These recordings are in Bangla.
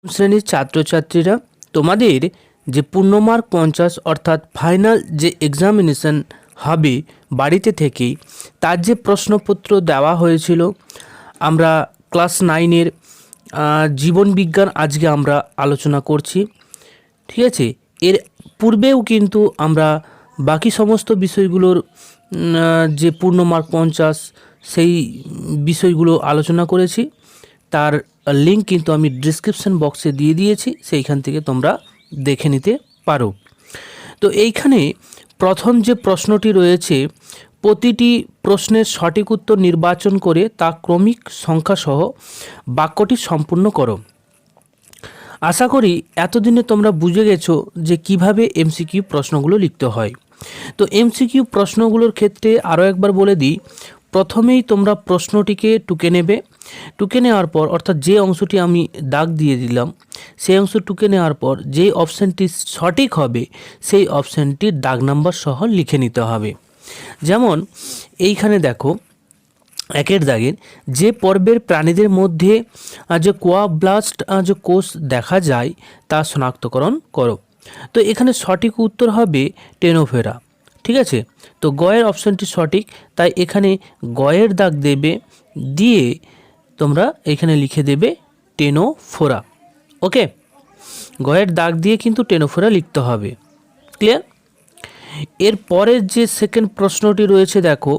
শ্রেণীর ছাত্রছাত্রীরা তোমাদের যে পূর্ণমার্ক 50 অর্থাৎ ফাইনাল যে এক্সামিনেশন হবে বাড়িতে থেকেই তার যে প্রশ্নপত্র দেওয়া হয়েছিল আমরা ক্লাস 9-এর জীবন বিজ্ঞান আজকে আমরা আলোচনা করছি। ঠিক আছে, এর পূর্বেও কিন্তু আমরা বাকি সমস্ত বিষয়গুলোর যে পূর্ণমার্ক 50 সেই বিষয়গুলো আলোচনা করেছি। তার লিঙ্ক কিন্তু আমি ডিসক্রিপশন বক্সে দিয়ে দিয়েছি, সেইখান থেকে তোমরা দেখে নিতে পারো। তো এইখানে প্রথম যে প্রশ্নটি রয়েছে, প্রতিটি প্রশ্নের সঠিক উত্তর নির্বাচন করে তা ক্রমিক সংখ্যাসহ বাক্যটি সম্পূর্ণ করো। আশা করি এতদিনে তোমরা বুঝে গেছো যে কিভাবে এমসিকিউ প্রশ্নগুলো লিখতে হয়। তো এমসিকিউ প্রশ্নগুলোর ক্ষেত্রে আরও একবার বলে দিই, প্রথমেই তোমরা প্রশ্নটিকে টুকে নেবে। টুকে নেওয়ার পর অর্থাৎ যে অংশটি আমি দাগ দিয়ে দিলাম সেই অংশ টুকে নেওয়ার পর যে অপশানটি সঠিক হবে সেই অপশানটির দাগ নাম্বার সহ লিখে নিতে হবে। যেমন এইখানে দেখো একের দাগের যে পর্বের প্রাণীদের মধ্যে যে কোয়াব্লাস্ট যে কোষ দেখা যায় তা শনাক্তকরণ করো। তো এখানে সঠিক উত্তর হবে টেনোফেরা। ঠিক আছে, তো গয়ের অপশানটি সঠিক, তাই এখানে গয়ের দাগ দেবে, দিয়ে তোমরা এখানে লিখে দেবে টেনোফোরা। ওকে, গয়ের দাগ দিয়ে কিন্তু টেনোফোরা লিখতে হবে। ক্লিয়ার? এর পরের যে সেকেন্ড প্রশ্নটি রয়েছে দেখো,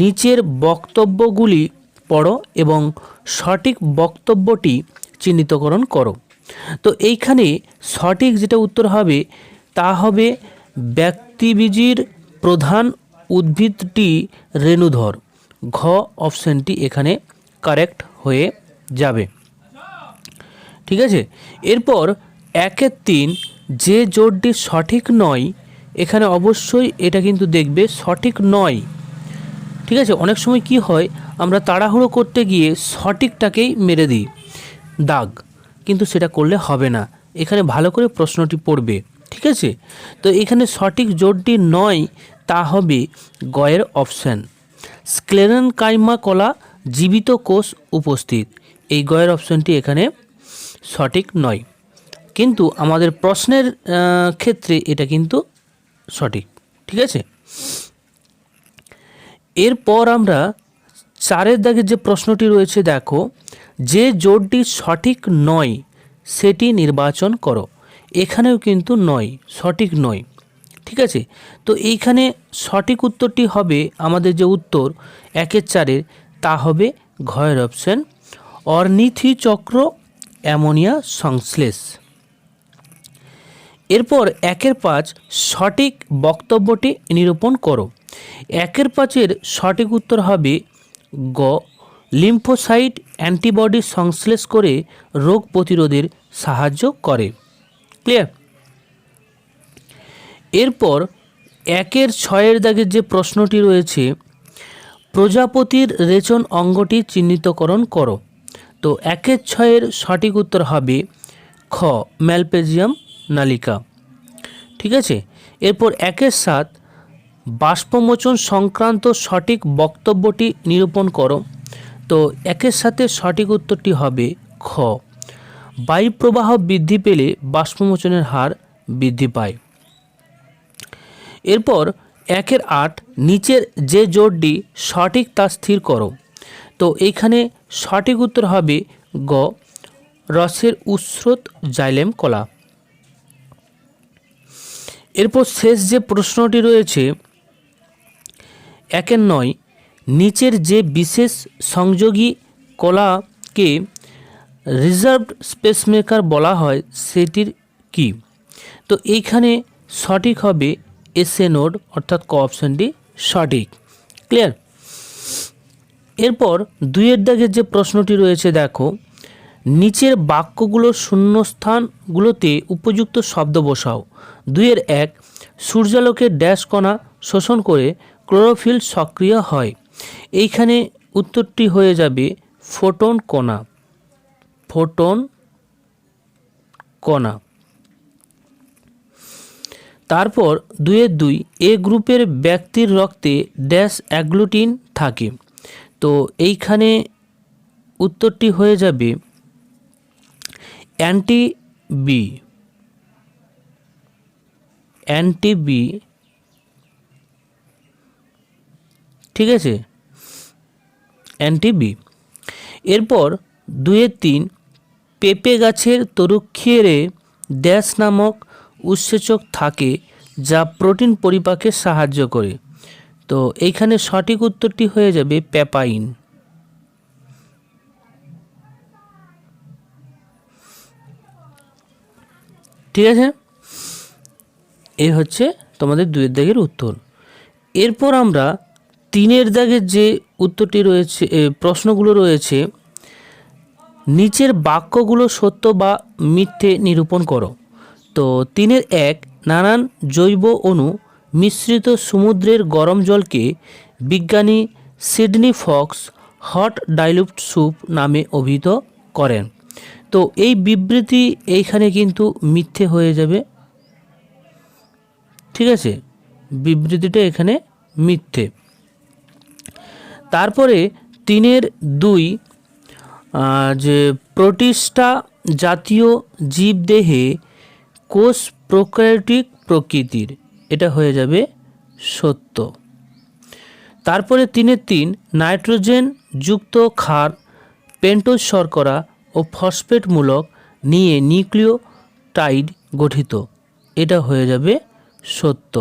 নিচের বক্তব্যগুলি পড়ো এবং সঠিক বক্তব্যটি চিহ্নিতকরণ করো। তো এইখানে সঠিক যেটা উত্তর হবে তা হবে ব্যক্তিবীজির প্রধান উদ্ভিদটি রেণুধর। ঘ অপশানটি এখানে কারেক্ট হয়ে যাবে। ঠিক আছে, এরপর 1-3 যে জোড়টি সঠিক নয়, এখানে অবশ্যই এটা কিন্তু দেখবে সঠিক নয়। ঠিক আছে, অনেক সময় কি হয় আমরা তাড়াহুড়ো করতে গিয়ে সঠিকটাকেই মেরে দিই দাগ, কিন্তু সেটা করলে হবে না। এখানে ভালো করে প্রশ্নটি পড়বে। ঠিক আছে, তো এখানে সঠিক জোড়টি নয় তা হবে গয়ের অপশান। স্ক্লেরেনকাইমা কলা জীবিত কোষ উপস্থিত, এই গয়ের অপশানটি এখানে সঠিক নয়, কিন্তু আমাদের প্রশ্নের ক্ষেত্রে এটা কিন্তু সঠিক। ঠিক আছে, এরপর আমরা 4-এর দাগের যে প্রশ্নটি রয়েছে দেখো, যে জোড়টি সঠিক নয় সেটি নির্বাচন করো। এখানেও কিন্তু নয়, সঠিক নয়। ঠিক আছে, তো এইখানে সঠিক উত্তরটি হবে আমাদের যে উত্তর 1-4 তা হবে ঘয়ের অপশন অর্নিথিচক্র অ্যামোনিয়া সংশ্লেষ। এরপর 1-5 সঠিক বক্তব্যটি নিরূপণ করো। 1-5 সঠিক উত্তর হবে গ লিম্ফোসাইট অ্যান্টিবডি সংশ্লেষ করে রোগ প্রতিরোধের সাহায্য করে। ক্লিয়ার? এরপর 1-6 দাগের যে প্রশ্নটি রয়েছে, প্রজাপতির রেচন অঙ্গটি চিহ্নিতকরণ করো। তো 1-6 সঠিক উত্তর হবে খ ম্যালপেজিয়াম নালিকা। ঠিক আছে, এরপর 1-7 বাষ্পমোচন সংক্রান্ত সঠিক বক্তব্যটি নিরূপণ করো। তো 1-7 সঠিক উত্তরটি হবে খ বায়ুপ্রবাহ বৃদ্ধি পেলে বাষ্পমোচনের হার বৃদ্ধি পায়। এরপর 1-8 নিচের যে জোড়টি সঠিক তা স্থির করো। তো এইখানে সঠিক উত্তর হবে গ রসের উৎস্রোত জাইলেম কলা। এরপর শেষ যে প্রশ্নটি রয়েছে 1-9 নিচের যে বিশেষ সংযোগী কলাকে রিজার্ভড স্পেসমেকার বলা হয় সেটির কি? তো এইখানে সঠিক হবে এসএ নোড, অর্থাৎ ক অপশানটি সঠিক। ক্লিয়ার? এরপর 2-এর দাগের যে প্রশ্নটি রয়েছে দেখো, নিচের বাক্যগুলোর শূন্যস্থানগুলোতে উপযুক্ত শব্দ বসাও। 2-1 সূর্যালোকের ড্যাশ কণা শোষণ করে ক্লোরোফিল সক্রিয় হয়। এইখানে উত্তরটি হয়ে যাবে ফোটন কণা। ফোটন কণা। তারপর 2-2 এ গ্রুপের ব্যক্তির রক্তে ড্যাশ অ্যাগ্লুটিন থাকে। তো এইখানে উত্তরটি হয়ে যাবে অ্যান্টি বি, ঠিক আছে, অ্যান্টি বি। এরপর 2-3 পেঁপে গাছের তরুক্ষীরে ড্যাশ নামক উৎসেচক থাকে যা প্রোটিন পরিপাকে সাহায্য করে। তো এইখানে সঠিক উত্তরটি হয়ে যাবে প্যাপাইন। ঠিক আছে, এই হচ্ছে তোমাদের 2 দাগের উত্তর। এরপর আমরা 3 দাগের যে উত্তরটি রয়েছে, প্রশ্নগুলো রয়েছে, নিচের বাক্যগুলো সত্য বা মিথ্যে নিরূপণ করো। তো 3-1 নানান জৈব অণু মিশ্রিত সমুদ্রের গরম জলকে বিজ্ঞানী Sydney Fox hot dilute soup নামে অভিহিত করেন। তো এই বিবৃতি এইখানে কিন্তু মিথ্যে হয়ে যাবে। ঠিক আছে, বিবৃতিটা এখানে মিথ্যে। তারপরে 3-2 যে প্রোটিস্টা জাতীয় জীবদেহে কোষ প্রোক্যারিওটিক প্রকৃতির, এটা হয়ে যাবে সত্য। তারপরে 3-3 নাইট্রোজেন যুক্ত ক্ষার পেন্টোজ শর্করা ও ফসফেট মূলক নিয়ে নিউক্লিওটাইড গঠিত, এটা হয়ে যাবে সত্য।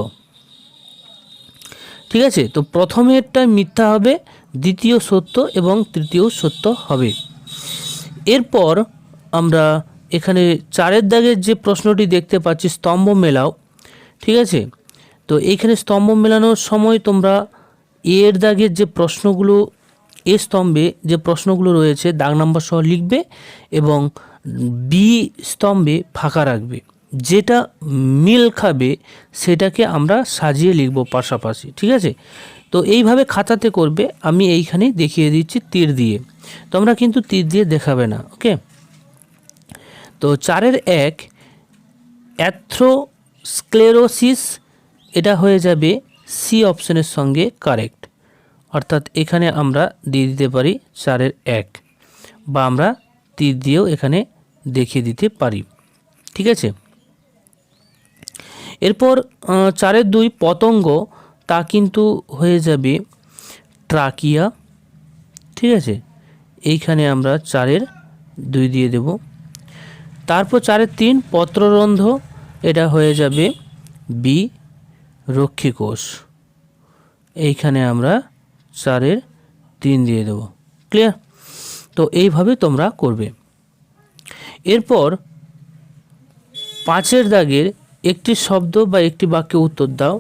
ঠিক আছে, তো প্রথমেরটা মিথ্যা হবে, দ্বিতীয় সত্য এবং তৃতীয় সত্য হবে। এরপর আমরা এখানে 4 দাগের যে প্রশ্নটি দেখতে পাচ্ছি, স্তম্ভ মেলাও। ঠিক আছে, তো এইখানে স্তম্ভ মেলানোর সময় তোমরা এর দাগের যে প্রশ্নগুলো, এ স্তম্ভে যে প্রশ্নগুলো রয়েছে দাগ নাম্বার সহ লিখবে এবং বি স্তম্ভে ফাঁকা রাখবে। যেটা মিল খাবে সেটাকে আমরা সাজিয়ে লিখব পাশাপাশি। ঠিক আছে, তো এইভাবে খাতাতে করবে। আমি এইখানেই দেখিয়ে দিচ্ছি তীর দিয়ে, তোমরা কিন্তু তীর দিয়ে দেখাবে না। ওকে, তো 4-1 অ্যাথ্রোস্ক্লেরোসিস, এটা হয়ে যাবে সি অপশনের সঙ্গে কারেক্ট। অর্থাৎ এখানে আমরা দিয়ে দিতে পারি 4-1, বা আমরা তীর দিয়েও এখানে দেখিয়ে দিতে পারি। ঠিক আছে, এরপর 4-2 পতঙ্গ, তা কিন্তু হয়ে যাবে ট্রাকিয়া। ঠিক আছে, এইখানে আমরা 4-2 দিয়ে দেব। তারপর 4-3 পত্ররন্ধ্র, এটা হয়ে যাবে বি রক্ষীকোষ, এইখানে আমরা 4-3 দিয়ে দেব। ক্লিয়ার? তো এইভাবে তোমরা করবে। এরপর 5 দাগের একটি শব্দ বা একটি বাক্যে উত্তর দাও,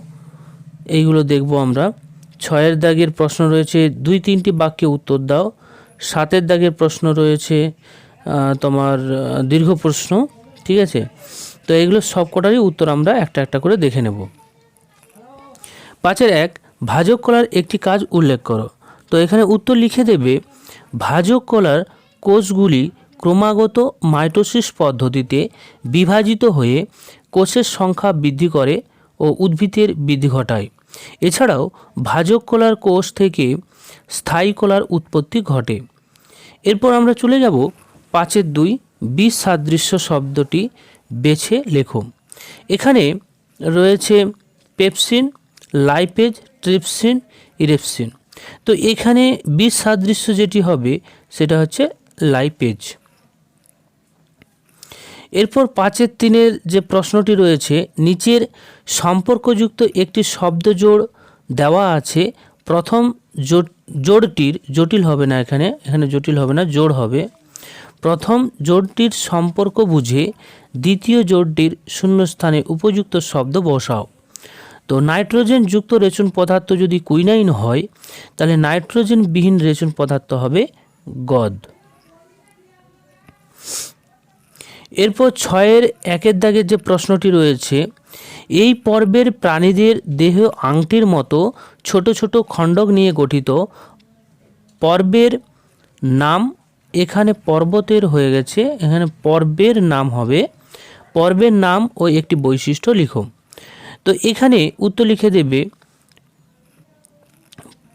এইগুলো দেখব আমরা। 6 দাগের প্রশ্ন রয়েছে 2-3টি বাক্যে উত্তর দাও। 7 দাগের প্রশ্ন রয়েছে তোমার দীর্ঘ প্রশ্ন। ঠিক আছে, তো এগুলো সব কটারই উত্তর আমরা একটা একটা করে দেখে নেব। 5-1 ভাজক কলার একটি কাজ উল্লেখ করো। তো এখানে উত্তর লিখে দেবে, ভাজক কলার কোষগুলি ক্রমাগত মাইটোসিস পদ্ধতিতে বিভাজিত হয়ে কোষের সংখ্যা বৃদ্ধি করে ও উদ্ভিদের বৃদ্ধি ঘটায়। এছাড়াও ভাজক কলার কোষ থেকে স্থায়ী কলার উৎপত্তি ঘটে। এরপর আমরা চলে যাব 5-2 বিষ সাদৃশ্য শব্দটি বেছে লেখো। এখানে রয়েছে পেপসিন, লাইপেজ, ট্রিপসিন, ইরেপসিন। তো এখানে বিষ সাদৃশ্য যেটি হবে সেটা হচ্ছে লাইপেজ। এরপর 5-3 যে প্রশ্নটি রয়েছে, নিচের সম্পর্কযুক্ত একটি শব্দ জোড় দেওয়া আছে। প্রথম জোড়টির, জটিল হবে না, এখানে জটিল হবে না, জোড় হবে। প্রথম জোড়টির সম্পর্ক বুঝে দ্বিতীয় জোড়টির শূন্যস্থানে উপযুক্ত শব্দ বসাও। তো নাইট্রোজেন যুক্ত রেচন পদার্থ যদি কুইনাইন হয়, তাহলে নাইট্রোজেন বিহীন রেচন পদার্থ হবে গদ। এরপর 6-1 দাগের যে প্রশ্নটি রয়েছে, এই পর্বের প্রাণীদের দেহ আংটির মতো ছোট ছোট খণ্ডক নিয়ে গঠিত। পর্বের নাম, এখানে পর্বতের হয়ে গেছে, এখানে পর্বের নাম হবে। পর্বের নাম ও একটি বৈশিষ্ট্য লিখো। তো এখানে উত্তর লিখে দেবে,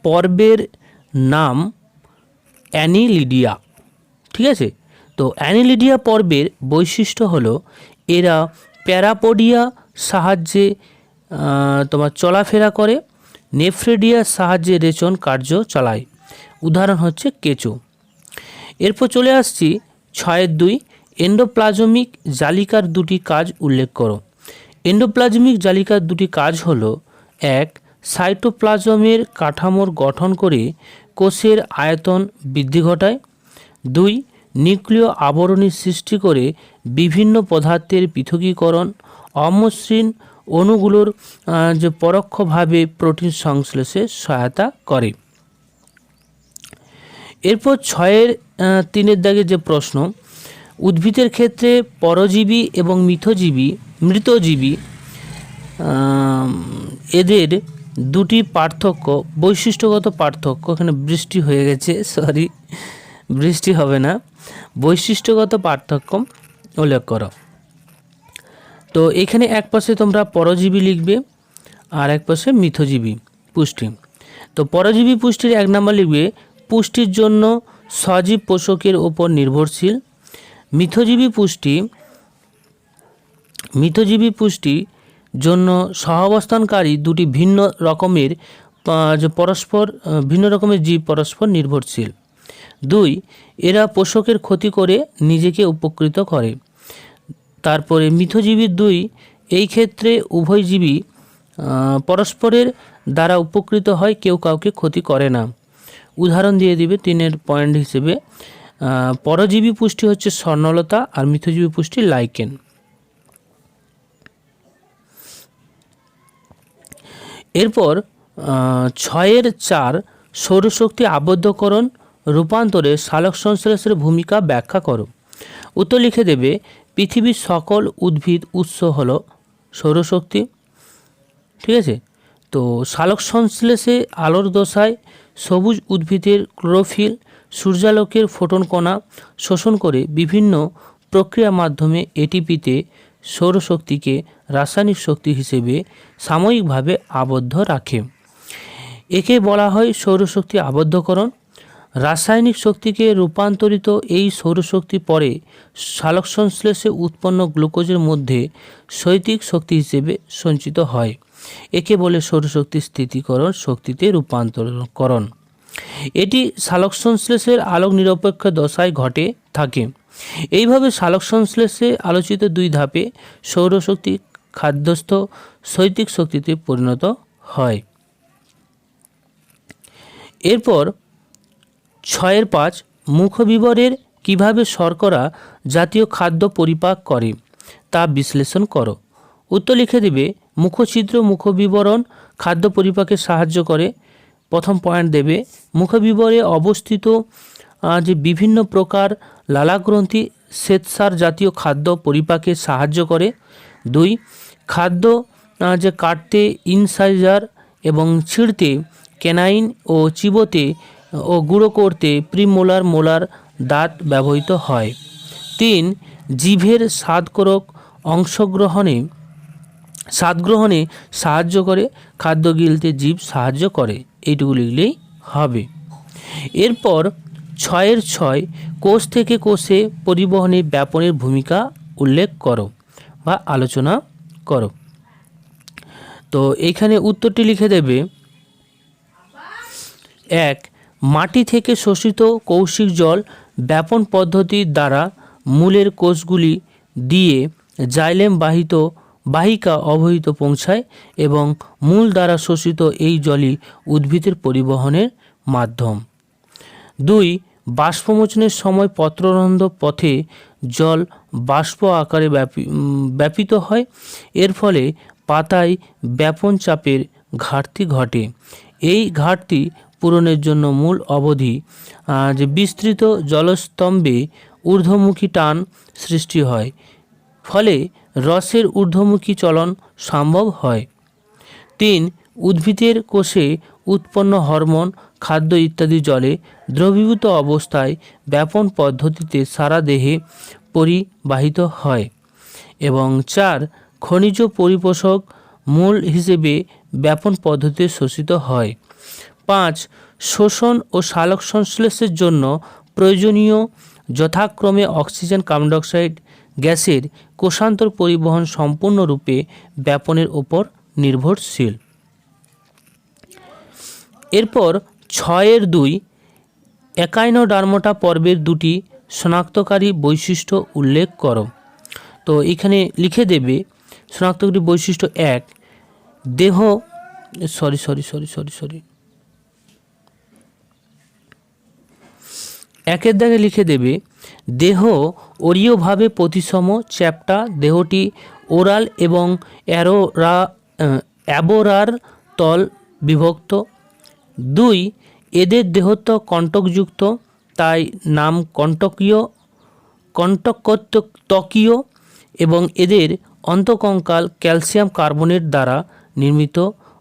পর্বের নাম অ্যানিলিডিয়া। ঠিক আছে, তো অ্যানিলিডিয়া পর্বের বৈশিষ্ট্য হলো এরা প্যারাপোডিয়া সাহায্যে তোমার চলাফেরা করে, নেফ্রেডিয়ার সাহায্যে রেচন কার্য চালায়। উদাহরণ হচ্ছে কেঁচো। এরপর চলে আসছি 6.2, এন্ডোপ্লাজমিক জালিকার দুটি কাজ উল্লেখ করো। এন্ডোপ্লাজমিক জালিকার দুটি কাজ হলো: 1. সাইটোপ্লাজমের কাঠামোর গঠন করে কোষের আয়তন বৃদ্ধি ঘটায়। 2. নিউক্লিয় আবরণী সৃষ্টি করে বিভিন্ন পদার্থের পৃথকীকরণ, অমসৃণ অণুগুলোর যে পরোক্ষভাবে প্রোটিন সংশ্লেষে সহায়তা করে। এরপর 6.3 দাগে যে প্রশ্ন, উদ্ভিদের ক্ষেত্রে পরজীবী এবং মৃতজীবী এদের দুটি পার্থক্য, বৈশিষ্ট্যগত পার্থক্য, এখানে বৃষ্টি হয়ে গেছে, সরি, বৃষ্টি হবে না, বৈশিষ্ট্যগত পার্থক্য উল্লেখ করো। তো এখানে এক পাশে তোমরা পরজীবী লিখবে আর এক পাশে মিথজীবী পুষ্টি। তো পরজীবী পুষ্টির 1 নম্বর লিখবে পুষ্টির জন্য সজীব পোষকের ওপর নির্ভরশীল। মিথজীবী পুষ্টি জন্য সহাবস্থানকারী দুটি ভিন্ন রকমের জীব পরস্পর নির্ভরশীল। 2. এরা পোষকের ক্ষতি করে নিজেকে উপকৃত করে। তারপরে মিথজীবী 2, এই ক্ষেত্রে উভয় জীবী পরস্পরের দ্বারা উপকৃত হয়, কেউ কাউকে ক্ষতি করে না। উদাহরণ দিয়ে দিবে 3 পয়েন্ট হিসেবে। পরজীবী পুষ্টি হচ্ছে স্বর্ণলতা আর মিথজীবী পুষ্টি লাইকেন। এরপর 6.4 সৌরশক্তি আবদ্ধকরণ রূপান্তরে সালোকসংশ্লেষের ভূমিকা ব্যাখ্যা করো। উত্তর লিখে দেবে পৃথিবীর সকল উদ্ভিদ উৎস হলো সৌরশক্তি। ঠিক আছে। তো সালোকসংশ্লেষে আলোর দশায় সবুজ উদ্ভিদের ক্লোরোফিল সূর্যালোকের ফোটন কণা শোষণ করে বিভিন্ন প্রক্রিয়ার মাধ্যমে এটিপিতে সৌরশক্তিকে রাসায়নিক শক্তি হিসেবে সাময়িকভাবে আবদ্ধ রাখে। একে বলা হয় সৌরশক্তি আবদ্ধকরণ। রাসায়নিক শক্তিকে রূপান্তরিত এই সৌরশক্তি পরে সালোকসংশ্লেষে উৎপন্ন গ্লুকোজের মধ্যে শৈতিক শক্তি হিসেবে সঞ্চিত হয়। একে বলে সৌরশক্তি স্থিতিকরণ শক্তিতে রূপান্তরকরণ। এটি সালোকসংশ্লেষের আলোক নিরপেক্ষ দশায় ঘটে থাকে। এইভাবে সালোকসংশ্লেষে আলোচিত 2 ধাপে সৌরশক্তি খাদ্যস্থ শৈতিক শক্তিতে পরিণত হয়। এরপর 6.5 মুখবিবরের কিভাবে শর্করা জাতীয় খাদ্য পরিপাক করে তা বিশ্লেষণ করো। উত্তর লিখে দেবে মুখছিদ্র মুখবিবরণ খাদ্য পরিপাকে সাহায্য করে। প্রথম পয়েন্ট দেবে মুখবিবরে অবস্থিত যে বিভিন্ন প্রকার লালাগ্রন্থি শ্বেতসার জাতীয় খাদ্য পরিপাকে সাহায্য করে। 2. খাদ্য যে কাটতে ইনসাইজার এবং ছিঁড়তে ক্যানাইন ও চিবোতে ও গুঁড়ো করতে প্রিমোলার মোলার দাঁত ব্যবহৃত হয়। 3. জিভের স্বাদকোরক স্বাদগ্রহণে সাহায্য করে, খাদ্য গিলতে জীব সাহায্য করে। এইটুকু লিখলেই হবে। এরপর 6.6 কোষ থেকে কোষে পরিবহনে ব্যাপনের ভূমিকা উল্লেখ করো বা আলোচনা করো। তো এইখানে উত্তরটি লিখে দেবে 1. মাটি থেকে শোষিত কৌশিক জল ব্যাপন পদ্ধতির দ্বারা মূলের কোষগুলি দিয়ে জাইলেম বাহিকা অবহিত পৌঁছায় এবং মূল দ্বারা শোষিত এই জলই উদ্ভিদের পরিবহনের মাধ্যম। 2. বাষ্পমোচনের সময় পত্ররন্ধ্র পথে জল বাষ্প আকারে ব্যাপিত হয়। এর ফলে পাতায় ব্যাপন চাপের ঘাটতি ঘটে। এই ঘাটতি পূরণের জন্য মূল অবধি যে বিস্তৃত জলস্তম্ভে ঊর্ধ্বমুখী টান সৃষ্টি হয়, ফলে রসের ঊর্ধ্বমুখী চলন সম্ভব হয়। 3. উদ্ভিদের কোষে উৎপন্ন হরমোন খাদ্য ইত্যাদি জলে দ্রবীভূত অবস্থায় ব্যাপন পদ্ধতিতে সারা দেহে পরিবাহিত হয়। এবং 4. খনিজ পরিপোষক মূল হিসেবে ব্যাপন পদ্ধতিতে শোষিত হয়। 5. শোষণ ও সালোকসংশ্লেষের জন্য প্রয়োজনীয় যথাক্রমে অক্সিজেন, কার্বন ডাইঅক্সাইড গ্যাসের কোষান্তর পরিবহন সম্পূর্ণরূপে ব্যাপনের ওপর নির্ভরশীল। এরপর 6.2 একাইনোডার্মোটা পর্বের দুটি শনাক্তকারী বৈশিষ্ট্য উল্লেখ করো। তো এখানে লিখে দেবে শনাক্তকারী বৈশিষ্ট্য 1, দেহ একের দাগে লিখে দেবে দেহ অরীয়ভাবে প্রতিসম, চ্যাপ্টা, দেহটি ওরাল এবং অ্যাবোরার তল বিভক্ত। 2, এদের দেহত্ব কণ্টকযুক্ত, তাই নাম কণ্টকত্বকীয় এবং এদের অন্তঃকঙ্কাল ক্যালসিয়াম কার্বনেট দ্বারা নির্মিত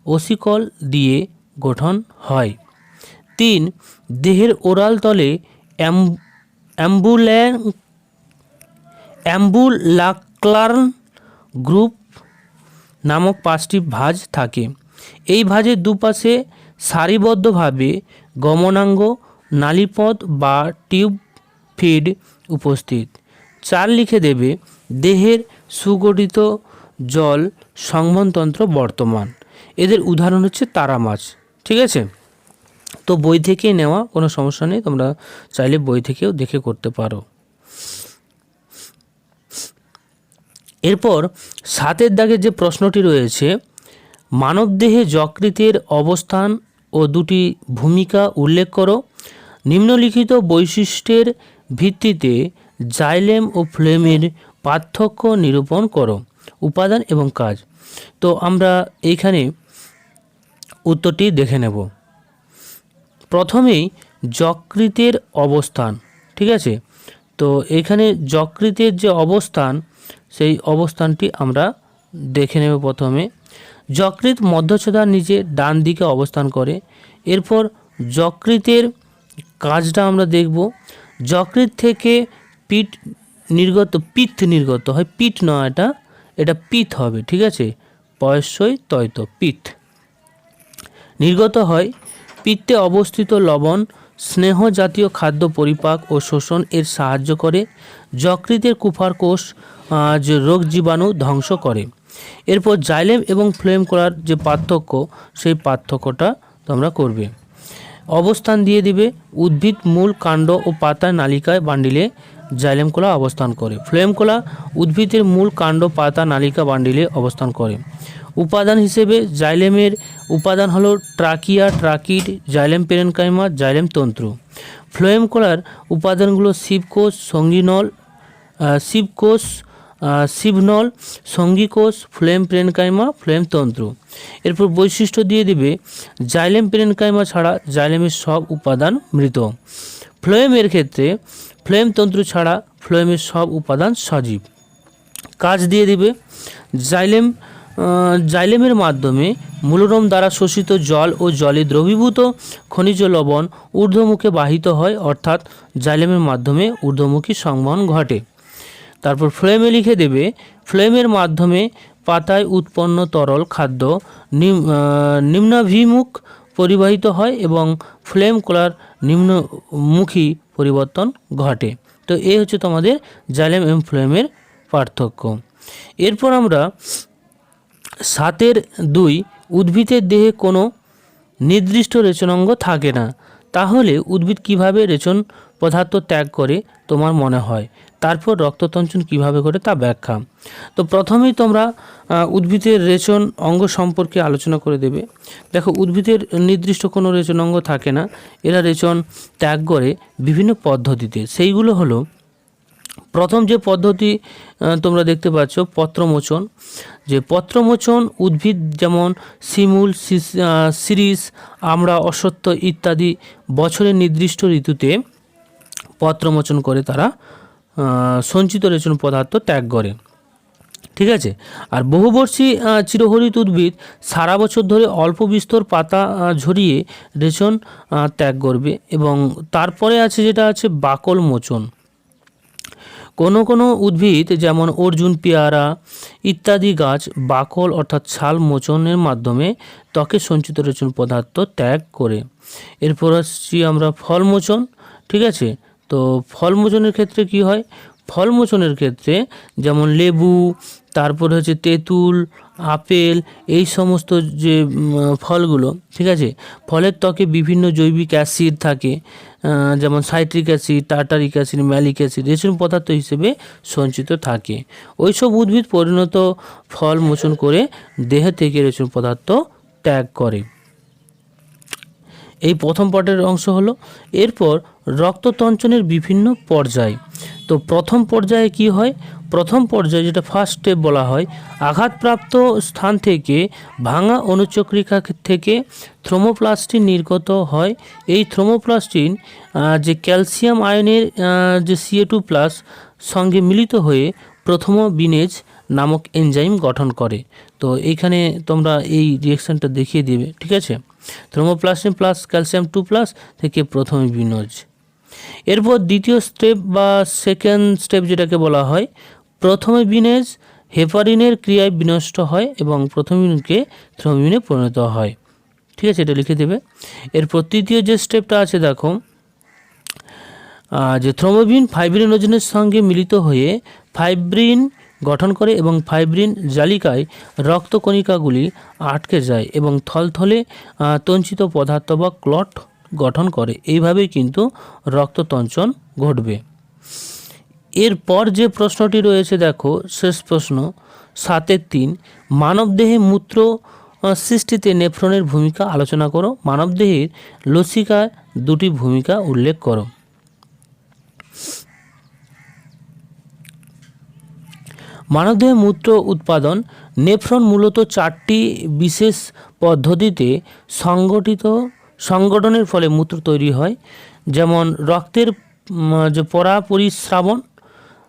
ওসিকল দিয়ে গঠন হয়। 3, দেহের ওরাল তলে অ্যাম্বুলাক্রাল গ্রুপ নামক 5টি ভাঁজ থাকে। এই ভাঁজের দুপাশে সারিবদ্ধভাবে গমনাঙ্গ, নালীপথ বা টিউব ফিড উপস্থিত। 4 লিখে দেবে দেহের সুগঠিত জল সংবহনতন্ত্র বর্তমান। এদের উদাহরণ হচ্ছে তারা মাছ। ঠিক আছে, তো বই থেকে নেওয়া, কোনো সমস্যা নেই, তোমরা চাইলে বই থেকেও দেখে করতে পারো। এরপর 7 দাগের যে প্রশ্নটি রয়েছে, মানবদেহে যকৃতের অবস্থান ও দুটি ভূমিকা উল্লেখ করো। নিম্নলিখিত বৈশিষ্ট্যের ভিত্তিতে জাইলেম ও ফ্লোয়েমের পার্থক্য নিরূপণ করো। উপাদান এবং কাজ। তো আমরা এইখানে উত্তরটি দেখে নেব। প্রথমেই যকৃতের অবস্থান। ঠিক আছে, তো এখানে যকৃতের যে অবস্থান, সেই অবস্থানটি আমরা দেখে নেব। প্রথমে যকৃৎ মধ্যচ্ছদার নিচে ডান দিকে অবস্থান করে। এরপর যকৃতের কাজটা আমরা দেখব। যকৃৎ থেকে পিত্ত নির্গত হয়, পিত্ত নয়, এটা পিত্ত হবে। ঠিক আছে, পয়স্বই তয়ত পিত্ত নির্গত হয়। পিত্তে অবস্থিত লবণ স্নেহ জাতীয় খাদ্য পরিপাক ও শোষণ এর সাহায্য করে। যকৃতের কুফার কোষ রোগ জীবাণু ধ্বংস করে। এরপর জাইলেম এবং ফ্লোয়েম করার যে পার্থক্য, সেই পার্থক্যটা তোমরা করবে। অবস্থান দিয়ে দিবে উদ্ভিদ মূল, কাণ্ড ও পাতার নালিকায় বান্ডিলে জাইলেম কলা অবস্থান করে। ফ্লোয়েম কলা উদ্ভিদের মূল, কাণ্ড, পাতা, নালিকা বান্ডিলে অবস্থান করে। উপাদান হিসেবে জাইলেমের উপাদান হলো trachea, tracheid, xylem parenchyma, xylem তন্তু। ফ্লোয়েম কলার উপাদানগুলো শিবকোষ, শিবনল, সঙ্গীকোষ, ফ্লোয়েম পেরেনকাইমা, ফ্লোয়েম তন্তু। এরপর বৈশিষ্ট্য দিয়ে দিবে জাইলেম পেরেনকাইমা ছাড়া জাইলেমের সব উপাদান মৃত। ফ্লোয়েমের ক্ষেত্রে ফ্লোয়েম তন্তু ছাড়া ফ্লোয়েমের সব উপাদান সজীব। কাজ দিয়ে দিবে জাইলেমের মাধ্যমে মূলরম দ্বারা শোষিত জল ও জলে দ্রবীভূত খনিজ লবণ ঊর্ধ্বমুখে বাহিত হয়, অর্থাৎ জাইলেমের মাধ্যমে ঊর্ধ্বমুখী সংবহন ঘটে। তারপর ফ্লোয়েমে লিখে দেবে ফ্লোয়েমের মাধ্যমে পাতায় উৎপন্ন তরল খাদ্য নিম্নাভিমুখ পরিবাহিত হয় এবং ফ্লোয়েম কলার নিম্নমুখী পরিবর্তন ঘটে। তো এই হচ্ছে তোমাদের জাইলেম এবং ফ্লোয়েমের পার্থক্য। এরপর আমরা 7.2 উদ্ভিদের দেহে কোনো নির্দিষ্ট রেচনাঙ্গ থাকে না, তাহলে উদ্ভিদ কিভাবে রেচন পদার্থ ত্যাগ করে তোমার মনে হয়? তারপর রক্ততঞ্চন কিভাবে করে তা ব্যাখ্যা। তো প্রথমেই তোমরা উদ্ভিদের রেচন অঙ্গ সম্পর্কে আলোচনা করে দেবে। দেখো, উদ্ভিদের নির্দিষ্ট কোনো রেচন অঙ্গ থাকে না, এরা রেচন ত্যাগ করে বিভিন্ন পদ্ধতিতে। সেইগুলো হলো, প্রথম যে পদ্ধতি তোমরা দেখতে পাচ্ছ পত্রমোচন। যে পত্রমোচন উদ্ভিদ যেমন শিমুল, শিরীষ, আমড়া, অশ্বত্থ ইত্যাদি বছরের নির্দিষ্ট ঋতুতে পত্রমোচন করে তারা সঞ্চিত রেচন পদার্থ ত্যাগ করে। ঠিক আছে, আর বহুবর্ষী চিরহরিত উদ্ভিদ সারা বছর ধরে অল্প বিস্তর পাতা ঝরিয়ে রেচন ত্যাগ করবে। এবং তারপরে আছে যেটা আছে বাকল মোচন। কোনো উদ্ভিদ যেমন অর্জুন, পেয়ারা ইত্যাদি গাছ বাকল অর্থাৎ ছাল মোচনের মাধ্যমে ত্বকে সঞ্চিত রেচন পদার্থ ত্যাগ করে। এরপর আসছি আমরা ফল মোচন। ঠিক আছে, তো ফলমোচনের ক্ষেত্রে কি হয়, ফলমোচনের ক্ষেত্রে যেমন লেবু, তারপরে হচ্ছে তেঁতুল, আপেল, এই সমস্ত যে ফলগুলো, ঠিক আছে, ফলের ত্বকে বিভিন্ন জৈবিক অ্যাসিড থাকে, যেমন citric acid, tartaric acid, malic acid, ration পদার্থ হিসেবে সঞ্চিত থাকে। ওইসব উদ্ভিদ পরিণত ফল মোচন করে দেহ থেকে রেশন পদার্থ ত্যাগ করে। এই প্রথম পার্টের অংশ হলো। এরপর রক্ততঞ্চনের বিভিন্ন পর্যায়। তো প্রথম পর্যায়ে কি হয়, প্রথম পর্যায়ে যেটা ফার্স্ট স্টেপ বলা হয়, আঘাতপ্রাপ্ত স্থান থেকে ভাঙা অনুচক্রিকা থেকে থ্রোমোপ্লাস্টিন নির্গত হয়। এই থ্রোমোপ্লাস্টিন যে ক্যালসিয়াম আয়নের যে Ca2+ সঙ্গে মিলিত হয়ে প্রথম বিনেজ নামক এনজাইম গঠন করে। তো এইখানে তোমরা এই রিঅ্যাকশনটা দেখিয়ে দেবে, ঠিক আছে। থ্রোমোপ্লাস্টিন প্লাস ক্যালসিয়াম 2+ থেকে প্রথম বিনেজ। এরপর দ্বিতীয় স্টেপ বা সেকেন্ড স্টেপ যেটাকে বলা হয়, প্রথমে বিনেজ হেপারিনের ক্রিয়ায় বিনষ্ট হয় এবং প্রথম বিনকে থ্রোম্বিনে পরিণত হয়, ঠিক আছে, এটা লিখে দেবে। এরপর তৃতীয় যে স্টেপটা আছে দেখো, যে থ্রোম্বোবিন ফাইব্রিনোজেনের সঙ্গে মিলিত হয়ে ফাইব্রিন গঠন করে এবং ফাইব্রিন জালিকায় রক্তকণিকাগুলি আটকে যায় এবং থলথলে তঞ্চিত পদার্থ বা ক্লট গঠন করে। এইভাবেই কিন্তু রক্ততঞ্চন ঘটবে। এরপর যে প্রশ্নটি রয়েছে দেখো, শেষ প্রশ্ন 7-3, মানবদেহে মূত্র সৃষ্টিতে নেফ্রনের ভূমিকা আলোচনা করো। মানবদেহের লসিকার দুটি ভূমিকা উল্লেখ করো। মানবদেহে মূত্র উৎপাদন নেফ্রন মূলত 4টি বিশেষ পদ্ধতিতে সংগঠনের ফলে মূত্র তৈরি হয়, যেমন রক্তের যে পরাপরিস্রাবণ,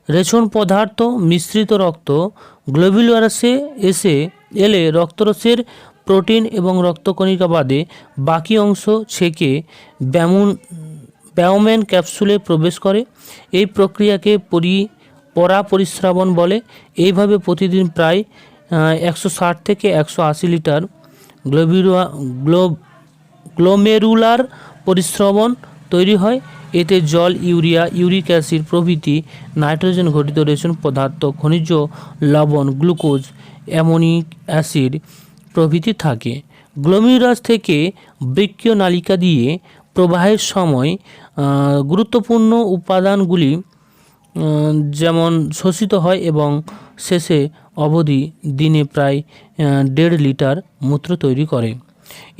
রেশন পদার্থ মিশ্রিত রক্ত গ্লোবিউলাসে এলে রক্তরসের প্রোটিন এবং রক্তকণিকা বাদে বাকি অংশ ছেঁকে ব্যাওম্যান ক্যাপসুলে প্রবেশ করে। এই প্রক্রিয়াকে পরাপরিস্রাবণ বলে। এইভাবে প্রতিদিন প্রায় 160 থেকে 180 লিটার গ্লোমেরুলার পরিস্রবণ তৈরি হয়। এতে জল, ইউরিয়া, ইউরিক অ্যাসিড প্রভৃতি নাইট্রোজেন ঘটিত রেশন পদার্থ, খনিজ লবণ, গ্লুকোজ, অ্যামোনিক অ্যাসিড প্রভৃতি থাকে। গ্লোমেরুলাস থেকে বৃক্কীয় নালিকা দিয়ে প্রবাহের সময় গুরুত্বপূর্ণ উপাদানগুলি যেমন শোষিত হয় এবং শেষে অবধি দিনে প্রায় 1.5 লিটার মূত্র তৈরি করে।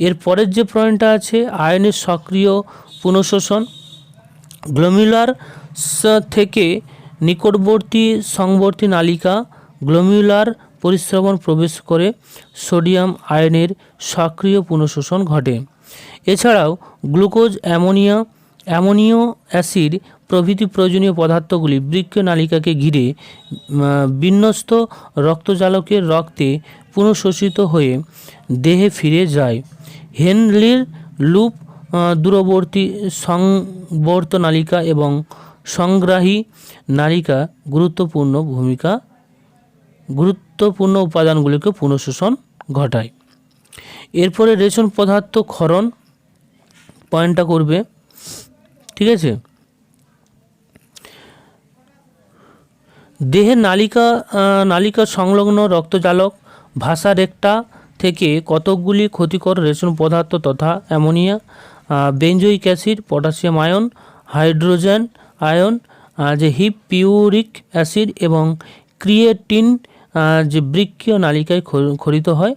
এর পরের যে পয়েন্টটা আছে, আয়নের সক্রিয় পুনঃশোষণ। গ্লোমেরুলার থেকে নিকটবর্তী সংবর্তী নালিকা গ্লোমেরুলার পরিস্রবণ প্রবেশ করে সোডিয়াম আয়নের সক্রিয় পুনঃশোষণ ঘটে। এছাড়াও গ্লুকোজ, অ্যামোনিয় অ্যাসিড প্রভৃতি প্রয়োজনীয় পদার্থগুলি বৃক্কীয় নালিকাকে ঘিরে বিন্যস্ত রক্তজালকের রক্তে পুনঃশোষিত হয়ে দেহে ফিরে যায়। হেনলির লুপ দূরবর্তী সংবর্ত নালিকা এবং সংগ্রাহী নালিকা গুরুত্বপূর্ণ উপাদানগুলিকে পুনঃশোষণ ঘটায়। এরপরে রেশন পদার্থ ক্ষরণ পয়েন্টটা করবে, ঠিক আছে। দেহের নালিকা সংলগ্ন রক্তজালক ভাসা রেক্টা থেকে কতকগুলি ক্ষতিকর রেশন পদার্থ তথা ammonia, benzoic acid, potassium ion, hydrogen ion, যে পিউরিক অ্যাসিড এবং ক্রিয়েটিন যে বৃক্কীয় নালিকায় ক্ষরিত হয়।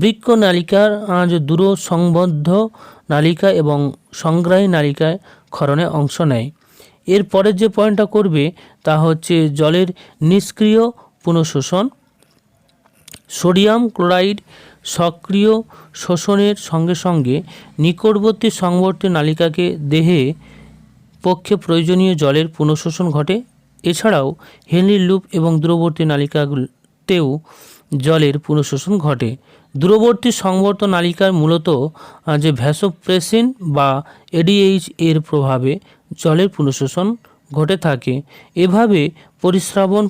বৃক্ক নালিকার যে দূরসংবদ্ধ নালিকা এবং সংগ্রাহী নালিকায় ক্ষরণে অংশ নেয়। এর পরের যে পয়েন্টটা করবে তা হচ্ছে জলের নিষ্ক্রিয় পুনঃশোষণ। সোডিয়াম ক্লোরাইড সক্রিয় শোষণের সঙ্গে সঙ্গে নিকটবর্তী সংবর্তী নালিকাকে দেহে পক্ষে প্রয়োজনীয় জলের পুনঃশোষণ ঘটে। এছাড়াও হেনরির লুপ এবং দূরবর্তী নালিকাতেও জলের পুনঃশোষণ ঘটে। দূরবর্তী সংবর্ত নালিকার মূলত যে ভ্যাসোপ্রেসিন বা এডিএইচ এর প্রভাবে জলের পুনঃশোষণ ঘটে থাকে। এভাবে পরিস্রাবণ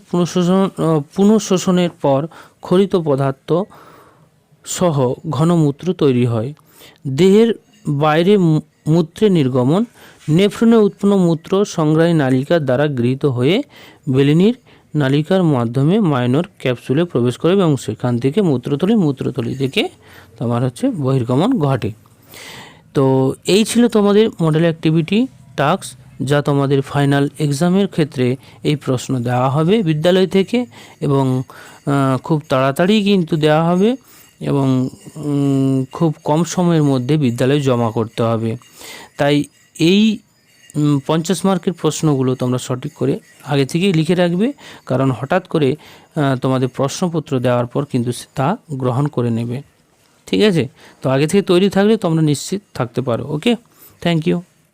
পুনঃশোষণের পর ক্ষরিত পদার্থ সহ ঘনমূত্র তৈরি হয়। দেহের বাইরে মূত্রের নির্গমন নেফ্রনে উৎপন্ন মূত্র সংগ্রাহী নালিকার দ্বারা গৃহীত হয়ে বেলিনির নালিকার মাধ্যমে মাইনর ক্যাপসুলে প্রবেশ করে এবং সেখান থেকে মূত্রথলি থেকে তোমার হচ্ছে বহির্গমন ঘটে। তো এই ছিল তোমাদের মডেল অ্যাক্টিভিটি টাস্ক, যা তোমাদের ফাইনাল এক্সামের ক্ষেত্রে এই প্রশ্ন দেওয়া হবে বিদ্যালয় থেকে, এবং খুব তাড়াতাড়ি কিন্তু দেওয়া হবে, এবং খুব কম সময়ের মধ্যে বিদ্যালয়ে জমা করতে হবে। তাই এই 50 মার্কের প্রশ্নগুলো তোমরা সঠিক করে আগে থেকেই লিখে রাখবে, কারণ হঠাৎ করে তোমাদের প্রশ্নপত্র দেওয়ার পর কিন্তু তা গ্রহণ করে নেবে। ঠিক আছে, তো আগে থেকে তৈরি থাকলে তোমরা নিশ্চিত থাকতে পারো। ওকে, থ্যাংক ইউ।